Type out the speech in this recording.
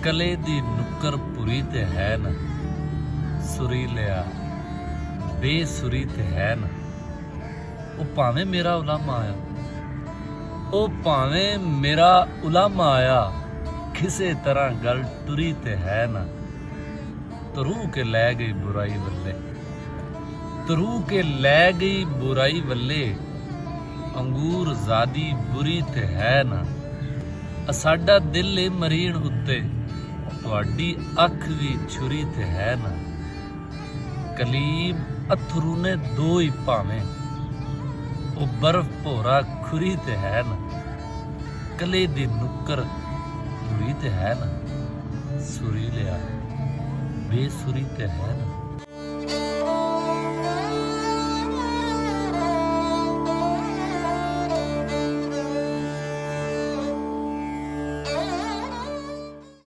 कले दी नुक्कर पुरी ते है ना, सुरी लिया बेसुरी ते है ना। ओ भावें मेरा उलामा आया, ओ भावें मेरा उलामा आया, किसे तरह गल टुरी ते है ना। तरू के लै गई बुराई वल्ले, तरू के लै गई बुराई वल्ले, अंगूर ज़ादी बुरी ते है ना। साडा दिल ए मरीन उत्ते, तुहाडी अख भी छुरी ते है ना। कलीब अथरू ने दो ही भावें, ओ बर्फ भोरा खुरी ते है ना। कले दी नुक्कर पुरी ते है ना, सुरी लिया बेसुरी ते है ना।